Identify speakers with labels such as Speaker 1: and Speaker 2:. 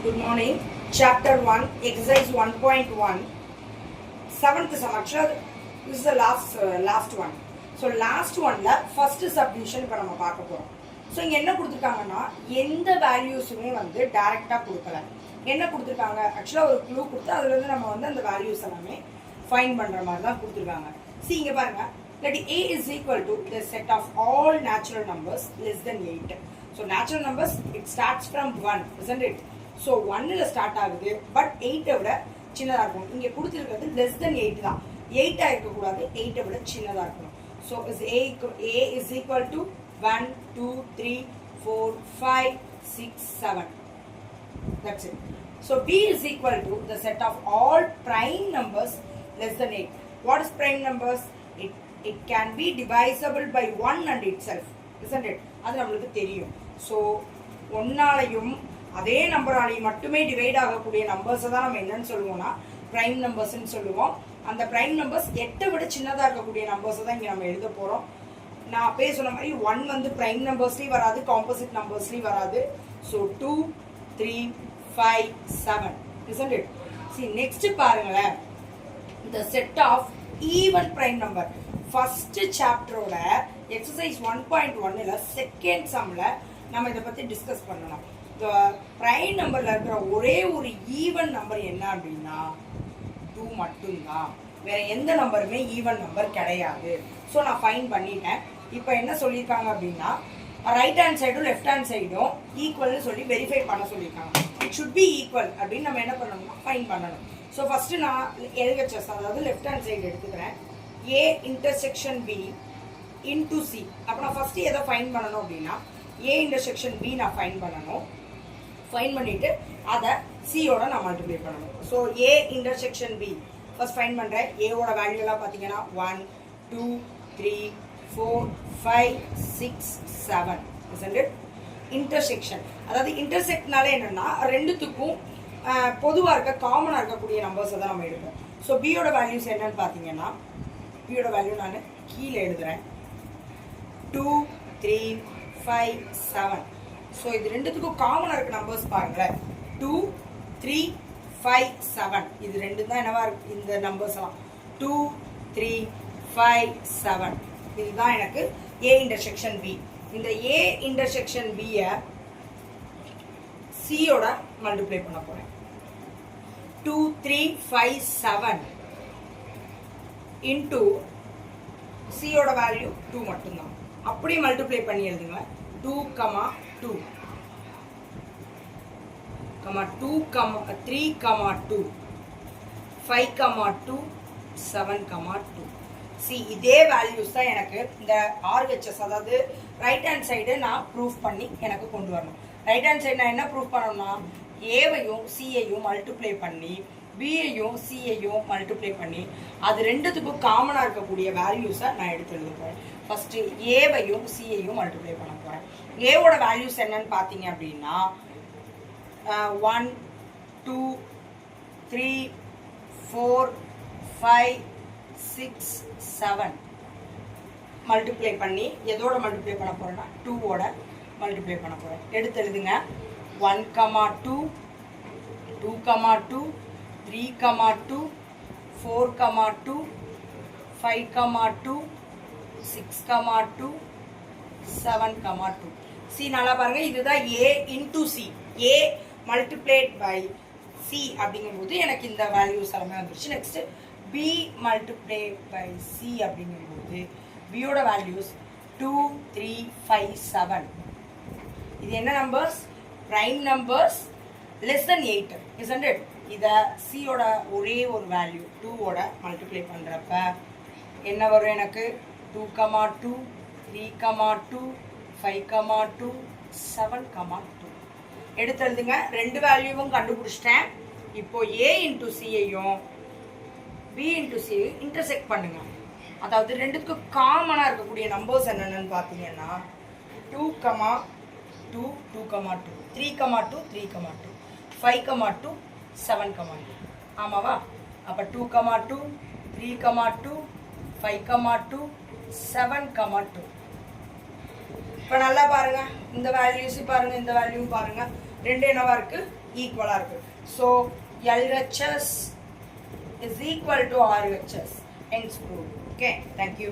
Speaker 1: Good morning. Chapter 1, Exercise 1.1, 7th sum. Actually, this is the last one. So, last one, first subdivision இப்போ நம்ம பார்க்க போகிறோம். So இங்கே என்ன கொடுத்துருக்காங்கன்னா எந்த வேல்யூஸுமே வந்து டைரெக்டாக கொடுக்கல. என்ன கொடுத்துருக்காங்க, ஆக்சுவலாக ஒரு க்ளூ கொடுத்து அதுலேருந்து நம்ம வந்து அந்த வேல்யூஸ் எல்லாமே ஃபைண்ட் பண்ணுற மாதிரி தான் கொடுத்துருக்காங்க. இங்கே பாருங்க, let a is equal to the set of all natural numbers less than 8. So, natural numbers, it starts from 1, isn't it? So 1ல் ஸ்டார்ட் ஆகுது, பட் 8ஐ விட சின்னதாக இருக்கும். இங்கே கொடுத்துருக்கிறது லெஸ் தென் 8 தான். 8ஆக இருக்கக்கூடாது, 8ஐ விட சின்னதாக இருக்கணும். So a is equal to 1, 2, 3, 4, 5, 6, 7. That's it. So b is equal to the set of all prime numbers less than 8. What is prime numbers? It can be divisible by 1 and itself, isn't it? அது நம்மளுக்கு தெரியும். So 1ஆலையும் அதே நம்பராலையும் மட்டுமே divide ஆகக்கூடிய நம்பர்ஸை தான் நம்ம என்னன்னு சொல்லுவோம்னா ப்ரைம் நம்பர்ஸ்ன்னு சொல்லுவோம். அந்த ப்ரைம் நம்பர்ஸ் 8ஐ விட சின்னதாக இருக்கக்கூடிய நம்பர்ஸை தான் இங்கே நம்ம எழுத போகிறோம். நான் அப்பயே சொன்ன மாதிரி 1 வந்து ப்ரைம் நம்பர்ஸ்லேயும் வராது, காம்போசிட் நம்பர்ஸ்லேயும் வராது. So 2, 3, 5, 7, isn't it? See, next பாருங்களேன், the set of even prime number. First சாப்டரோட எக்ஸசைஸ் 1.1ல் செகண்ட் சம்மில் நம்ம இதை பற்றி டிஸ்கஸ் பண்ணலாம். ப்ரைம் நம்பரில் இருக்கிற ஒரே ஒரு ஈவன் நம்பர் என்ன அப்படின்னா 2 மட்டும்தான். வேற எந்த நம்பருமே ஈவன் நம்பர் கிடையாது. ஸோ நான் ஃபைன் பண்ணிட்டேன். இப்போ என்ன சொல்லியிருக்காங்க அப்படின்னா ரைட் ஹேண்ட் சைடும் லெஃப்ட் ஹேண்ட் சைடும் ஈக்குவல்னு சொல்லி வெரிஃபை பண்ண சொல்லியிருக்காங்க. இட் ஷுட் பி ஈக்குவல் அப்படின்னு நம்ம என்ன பண்ணணும்னா ஃபைன் பண்ணணும். ஸோ ஃபர்ஸ்ட் நான் எல்ஹெச்எஸ், அதாவது லெஃப்ட் ஹேண்ட் சைடு எடுத்துக்கிறேன். A intersection B into C. அப்போ நான் ஃபர்ஸ்ட் எதை ஃபைன் பண்ணணும் அப்படின்னா ஏ இன்டர்செக்ஷன் பி நான் ஃபைன் பண்ணணும். ஃபைன் பண்ணிட்டு அதை சியோட நான் மல்டிப்ளை பண்ணணும். So A intersection B first fine பண்ணுறேன். ஏவோட வேல்யூ எல்லாம் பார்த்தீங்கன்னா 1, 2, 3, 4, 5, 6, 7, isn't it? இன்டர்செக்ஷன், அதாவது இன்டர்செக்ட்னால என்னன்னா ரெண்டுத்துக்கும் பொதுவாக இருக்க காமனாக இருக்கக்கூடிய நம்பர்ஸை தான் நம்ம எடுப்போம். ஸோ பியோட வேல்யூஸ் என்னன்னு பார்த்தீங்கன்னா பியோட வேல்யூ நான் கீழே எழுதுறேன். 2, 3, 5, 7. ஸோ இது ரெண்டுத்துக்கும் காமனாக இருக்க நம்பர்ஸ் பாருங்களேன். 2, 3, 5, 7. இது ரெண்டு தான் என்னவா இருக்கு இந்த நம்பர்ஸ் எல்லாம். 2, 3, 5, 7. இதுதான் எனக்கு ஏ இன்டர்செக்ஷன் பி. இந்த ஏ இன்டர்செக்ஷன் பியை சியோட மல்டிப்ளை பண்ண போறேன். 2, 3, 5, 7 இன்டூ சியோட வேல்யூ 2 மட்டும்தான். அப்படியே மல்டிப்ளை பண்ணி எழுதுங்க. 2, 2, 2, 3, 2, 5, 2, 7, 2. சி இதே வேல்யூஸ் தான் எனக்கு இந்த ஆர்ஹெச்எஸ், அதாவது ரைட் ஹேண்ட் சைடு நான் ப்ரூஃப் பண்ணி எனக்கு கொண்டு வரணும். ரைட் ஹேண்ட் சைடு நான் என்ன ப்ரூஃப் பண்ணணும்னா ஏவையும் சியையும் மல்டிப்ளை பண்ணி பியையும் சியையும் மல்டிப்ளை பண்ணி அது ரெண்டுத்துக்கும் காமனாக இருக்கக்கூடிய வேல்யூஸை நான் எடுத்து எழுத போகிறேன். ஃபஸ்ட்டு ஏவையும் சியையும் மல்டிப்ளை பண்ண போகிறேன். ஏவோட வேல்யூஸ் என்னன்னு பார்த்தீங்க அப்படின்னா 1, 2, 3, 4, 5, 6, 7 மல்டிப்ளை பண்ணி எதோட மல்டிப்ளை பண்ண போகிறேன்னா 2ஓட மல்டிப்ளை பண்ண போகிறேன். எடுத்து எழுதுங்க. 1, 2, 2, 2, 3, 2, 4, 2, 5, 2, 6, 2, 7, 2. சி நல்லா பாருங்க, இதுதான் A into C. A multiplied by C அப்படிங்கும்போது எனக்கு இந்த வேல்யூஸ் எல்லாமே வந்துருச்சு. Next B multiply by C அப்படிங்கும்போது பியோட வேல்யூஸ் 2, 3, 5, 7. இது என்ன numbers? Prime numbers less than 8, isn't it? இதை சியோட ஒரே ஒரு வேல்யூ 2ஓட மல்டிப்ளை பண்ணுறப்ப என்ன வரும் எனக்கு? 2, 2, 3, 2, 5, 2, 7, 2. எடுத்து எழுதுங்க. ரெண்டு வேல்யூவும் கண்டுபிடிச்சிட்டேன். இப்போ A into சியையும் B into சியையும் intersect பண்ணுங்க. அதாவது ரெண்டுத்துக்கும் காமனாக இருக்கக்கூடிய நம்பர்ஸ் என்னென்னு பார்த்தீங்கன்னா 2, 2, 2, 2, 3, 2, 3, 2, 5, 2, 7, 2. ஆமாவா? அப்போ 2, 2, 3, 2, 5, 2, 7, 2. இப்போ நல்லா பாருங்க, இந்த வேல்யூஸ் பாருங்க, இந்த வேல்யூ பாருங்க. ரெண்டு என்னவா இருக்கு? ஈக்குவலா இருக்கு. So LHS is equal to RHS. Hence proved. Okay, thank you.